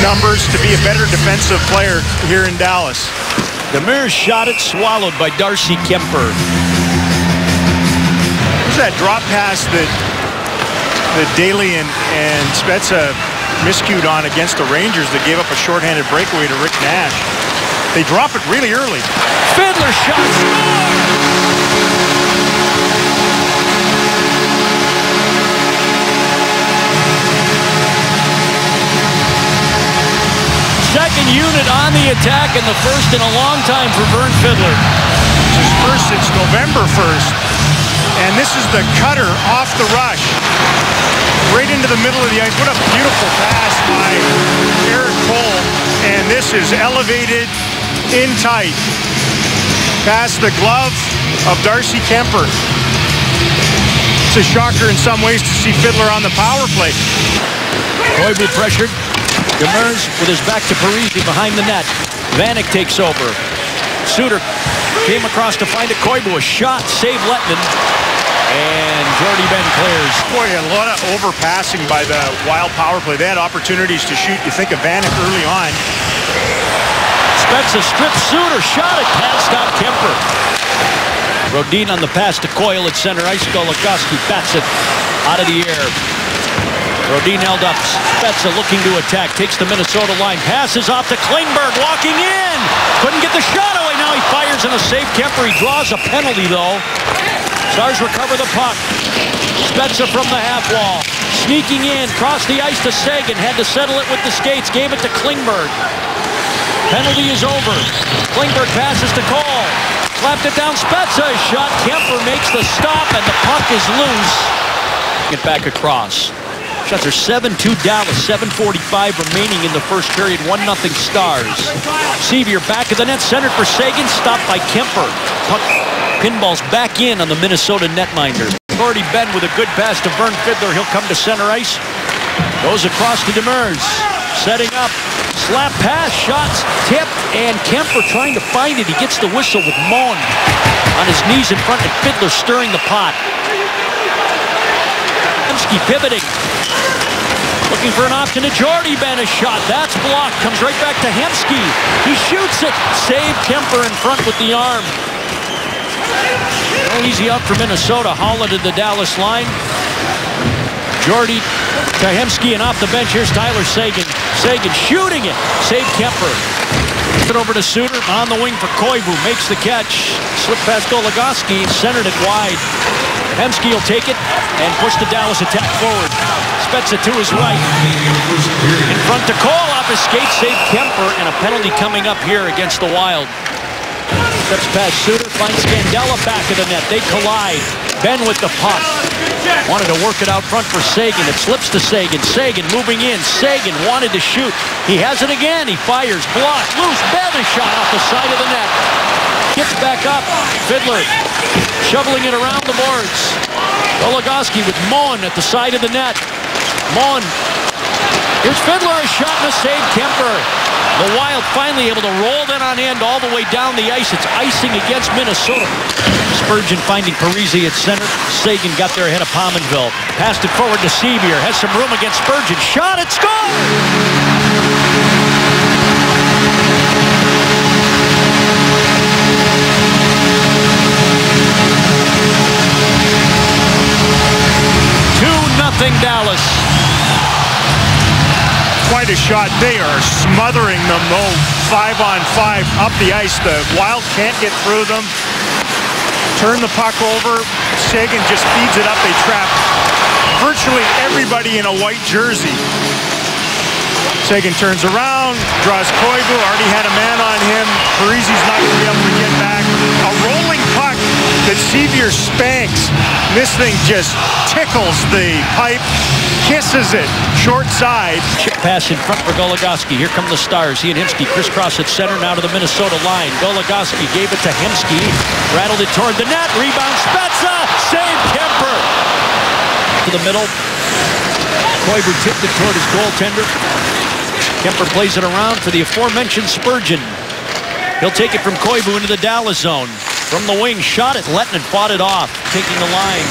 numbers to be a better defensive player here in Dallas. Demers shot it, swallowed by Darcy Kuemper. Who's that drop pass that Daly and Spezza miscued on against the Rangers that gave up a shorthanded breakaway to Rick Nash? They drop it really early. Fiddler shot, second unit on the attack, and the first in a long time for Vern Fiddler. It's his first since November 1st. And this is the cutter off the rush. Right into the middle of the ice. What a beautiful pass by Eric Cole. And this is elevated in tight. Past the glove of Darcy Kuemper. It's a shocker in some ways to see Fiddler on the power play. Koivu pressured. Demers with his back to Parise behind the net. Vanek takes over. Suter came across to find it. Koivu, a shot, save Lettman. And Jordy Ben clears. Boy, a lot of overpassing by the Wild power play. They had opportunities to shoot. You think of Vanek early on. Spezza strips Suter. Shot it. Pad stop Kuemper. Rodin on the pass to Coyle at center ice. Goligoski bats it out of the air. Rodin held up. Spezza looking to attack. Takes the Minnesota line. Passes off to Klingberg. Walking in. Couldn't get the shot away. Now he fires in a save. Kuemper. He draws a penalty, though. Stars recover the puck. Spezza from the half wall. Sneaking in. Crossed the ice to Seguin. Had to settle it with the skates. Gave it to Klingberg. Penalty is over. Klingberg passes to Cole. Slapped it down. Spezza. Shot. Kuemper makes the stop, and the puck is loose. Get back across. Shots are 7-2 Dallas, 7:45 remaining in the first period, 1-0 Stars. Sevier back of the net, centered for Seguin, stopped by Kuemper. Puck pinballs back in on the Minnesota netminder. Jordy Ben with a good pass to Vern Fiddler. He'll come to center ice. Goes across to Demers. Setting up. Slap pass, shots, tipped, and Kuemper trying to find it. He gets the whistle with Moen on his knees in front, and Fiddler stirring the pot. Hemsky pivoting. Looking for an option to Jordy Ben. A shot. That's blocked. Comes right back to Hemsky. He shoots it. Save Kuemper in front with the arm. No easy up for Minnesota. Holland at the Dallas line. Jordy to Hemsky, and off the bench. Here's Tyler Seguin. Seguin shooting it. Save Kuemper. It over to Suter. On the wing for Koivu. Makes the catch. Slip past Goligoski. Centered it wide. Hemsky will take it and push the Dallas attack forward. Spezza to his right. In front to Cole. Off his skate. Save Kuemper, and a penalty coming up here against the Wild. Steps past Suter. Finds Scandella back of the net. They collide. Ben with the puck. Wanted to work it out front for Seguin. It slips to Seguin. Seguin moving in. Seguin wanted to shoot. He has it again. He fires. Blocked. Loose. Ben a shot off the side of the net. Gets back up. Fiddler shoveling it around the boards. Goligoski with Moen at the side of the net. Moen. Here's Fiddler. A shot and a save. Kuemper. The Wild finally able to roll that on end all the way down the ice. It's icing against Minnesota. Spurgeon finding Parise at center. Seguin got there ahead of Pominville. Passed it forward to Sevier. Has some room against Spurgeon. Shot it. Score! 2-0 Dallas. Quite a shot. They are smothering them, though. 5-on-5 up the ice. The Wild can't get through them. Turn the puck over. Seguin just feeds it up. They trap virtually everybody in a white jersey. Seguin turns around, draws Koivu. Already had a man on him. Parise's not going to be able to get back. A rolling puck that Sevier spanks. This thing just tickles the pipe. Kisses it, short side. Chip pass in front for Goligoski. Here come the Stars. He and Hemsky crisscross at center, now to the Minnesota line. Goligoski gave it to Hemsky. Rattled it toward the net. Rebound Spezza. Save Kuemper. To the middle. Koivu tipped it toward his goaltender. Kuemper plays it around for the aforementioned Spurgeon. He'll take it from Koivu into the Dallas zone. From the wing, shot it. Lettman fought it off. Taking the line.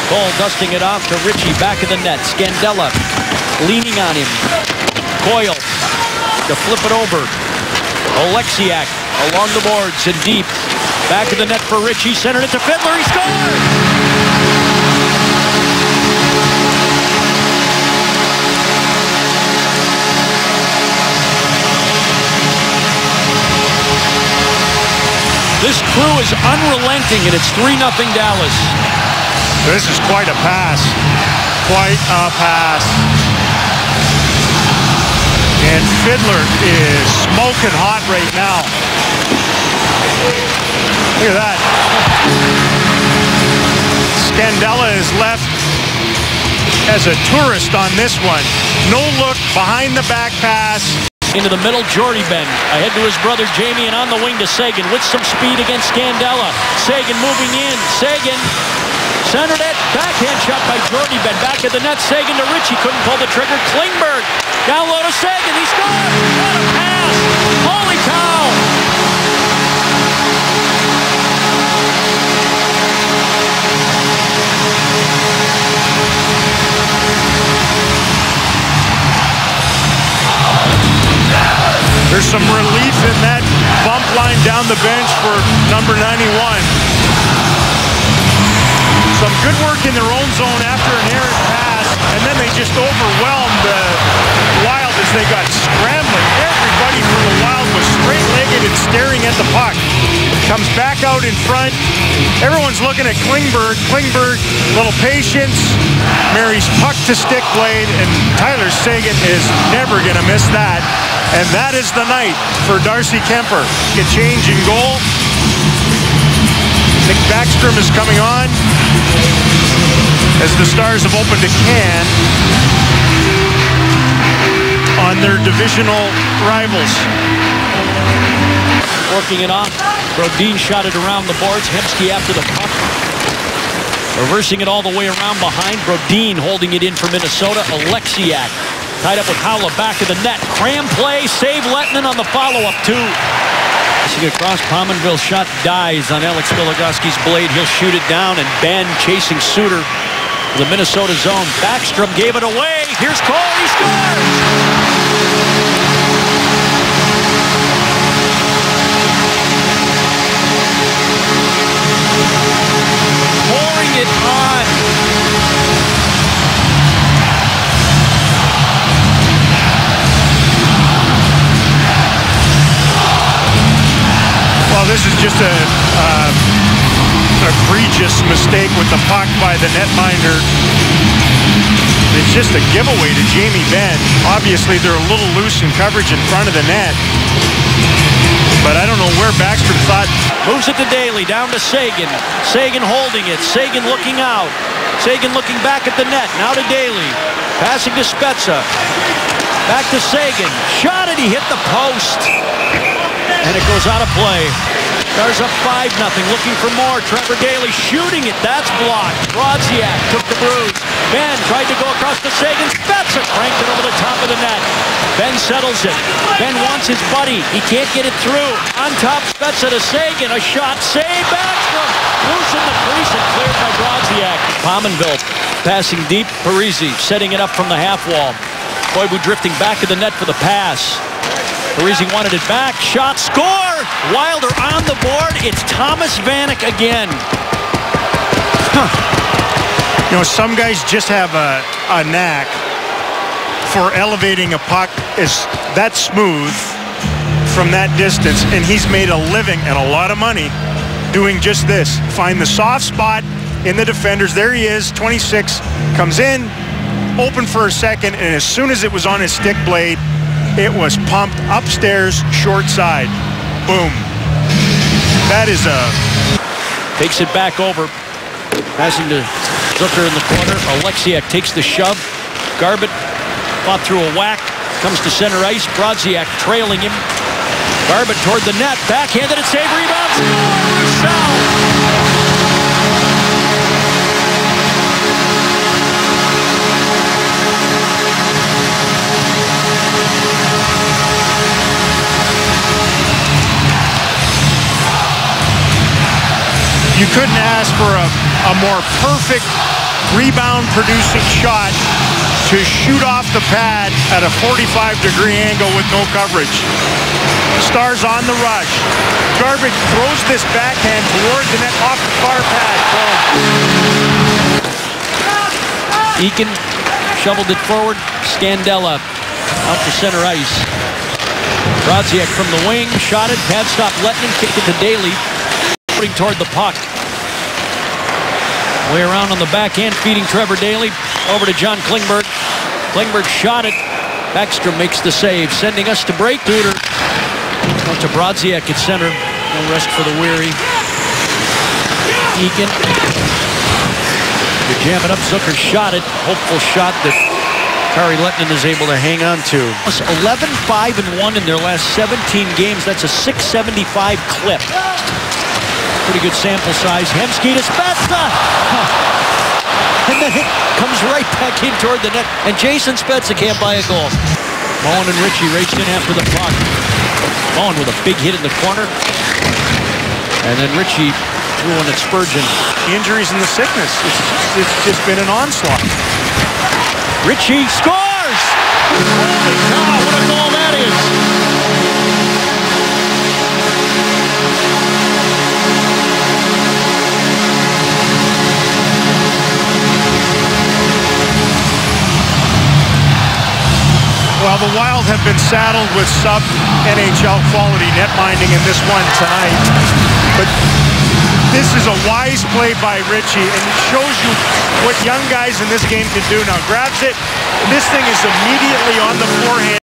Cole dusting it off to Ritchie, back of the net. Scandella leaning on him. Coyle to flip it over. Oleksiak along the boards and deep. Back of the net for Ritchie. Centered it to Fiddler. He scores! This crew is unrelenting, and it's 3-0 Dallas. This is quite a pass. Quite a pass. And Fiddler is smoking hot right now. Look at that. Scandella is left as a tourist on this one. No look, behind the back pass. Into the middle, Jordy Ben. Ahead to his brother Jamie, and on the wing to Seguin with some speed against Scandella. Seguin moving in. Seguin centered it. Backhand shot by Jordy Ben. Back at the net. Seguin to Ritchie. Couldn't pull the trigger. Klingberg down low to Seguin. He scored. What a pass. Holy cow. There's some relief in that bump line down the bench for number 91. Some good work in their own zone after an errant pass, and then they just overwhelmed the Wild as they got scrambling. Everybody for the Wild was straight-legged and staring at the puck. Comes back out in front. Everyone's looking at Klingberg. Klingberg, little patience, marries puck to stick blade, and Tyler Seguin is never going to miss that. And that is the night for Darcy Kuemper. A change in goal. Nick Backstrom is coming on as the Stars have opened a can on their divisional rivals. Working it off. Brodin shot it around the boards. Hemsky after the puck. Reversing it all the way around behind. Brodin holding it in for Minnesota. Oleksiak tied up with Haula back of the net. Cram play. Save Lettinen on the follow-up too. Passing across. Pominville shot dies on Alex Milogoski's blade. He'll shoot it down, and Ben chasing Suter to the Minnesota zone. Backstrom gave it away. Here's Cole. He scores! Pouring it on. Well, this is just an egregious mistake with the puck by the netminder. It's just a giveaway to Jamie Benn. Obviously, they're a little loose in coverage in front of the net. But I don't know where Backstrom thought. Moves it to Daly, down to Seguin. Seguin holding it. Seguin looking out. Seguin looking back at the net. Now to Daly. Passing to Spezza. Back to Seguin. Shot it. He hit the post. And it goes out of play. Stars up 5-0. Looking for more. Trevor Daly shooting it. That's blocked. Brodziak took the bruise. Ben tried to go across to Seguin. Spezza cranked it over the top of the net. Ben settles it. Ben wants his buddy. He can't get it through. On top, Spezza to Seguin. A shot. Save. Backstrom. Loose in the crease and cleared by Brodziak. Pominville passing deep. Parisi setting it up from the half wall. Koivu drifting back to the net for the pass. Parisi wanted it back. Shot. Score! Wilder on the board. It's Thomas Vanek again. You know, some guys just have a knack for elevating a puck is that smooth from that distance, and he's made a living and a lot of money doing just this. Find the soft spot in the defenders. There he is, 26, comes in, open for a second, and as soon as it was on his stick blade, it was pumped upstairs, short side. Boom. That is a... Takes it back over. Passing to Zucker in the corner. Oleksiak takes the shove. Garbutt fought through a whack. Comes to center ice. Brodziak trailing him. Garbutt toward the net. Backhanded it. Save. Rebound. Roussel. You couldn't ask for a more perfect rebound-producing shot to shoot off the pad at a 45-degree angle with no coverage. Stars on the rush. Garvin throws this backhand towards the net off the far pad. Eakin shoveled it forward. Scandella out to center ice. Brodziak from the wing, shot it. Pad stop Lettinen, kicked it to Daly. Putting toward the puck. Way around on the backhand, feeding Trevor Daly. Over to John Klingberg. Klingberg shot it. Backstrom makes the save, sending us to break. Duder out to Brodziak at center. No rest for the weary. Eakin. To jam it up, Zucker shot it. Hopeful shot that Kari Lettinen is able to hang on to. 11-5-1 in their last 17 games. That's a .675 clip. Pretty good sample size. Hemsky to Spezza. And then it comes right back in toward the net. And Jason Spezza can't buy a goal. Moen and Ritchie raced in after the puck. Moen with a big hit in the corner. And then Ritchie threw one at Spurgeon. The injuries and the sickness. It's just been an onslaught. Ritchie scores! Holy cow, what a goal that is! Well, the Wild have been saddled with sub-NHL quality net minding in this one tonight. But this is a wise play by Ritchie, and it shows you what young guys in this game can do. Now grabs it. This thing is immediately on the forehand.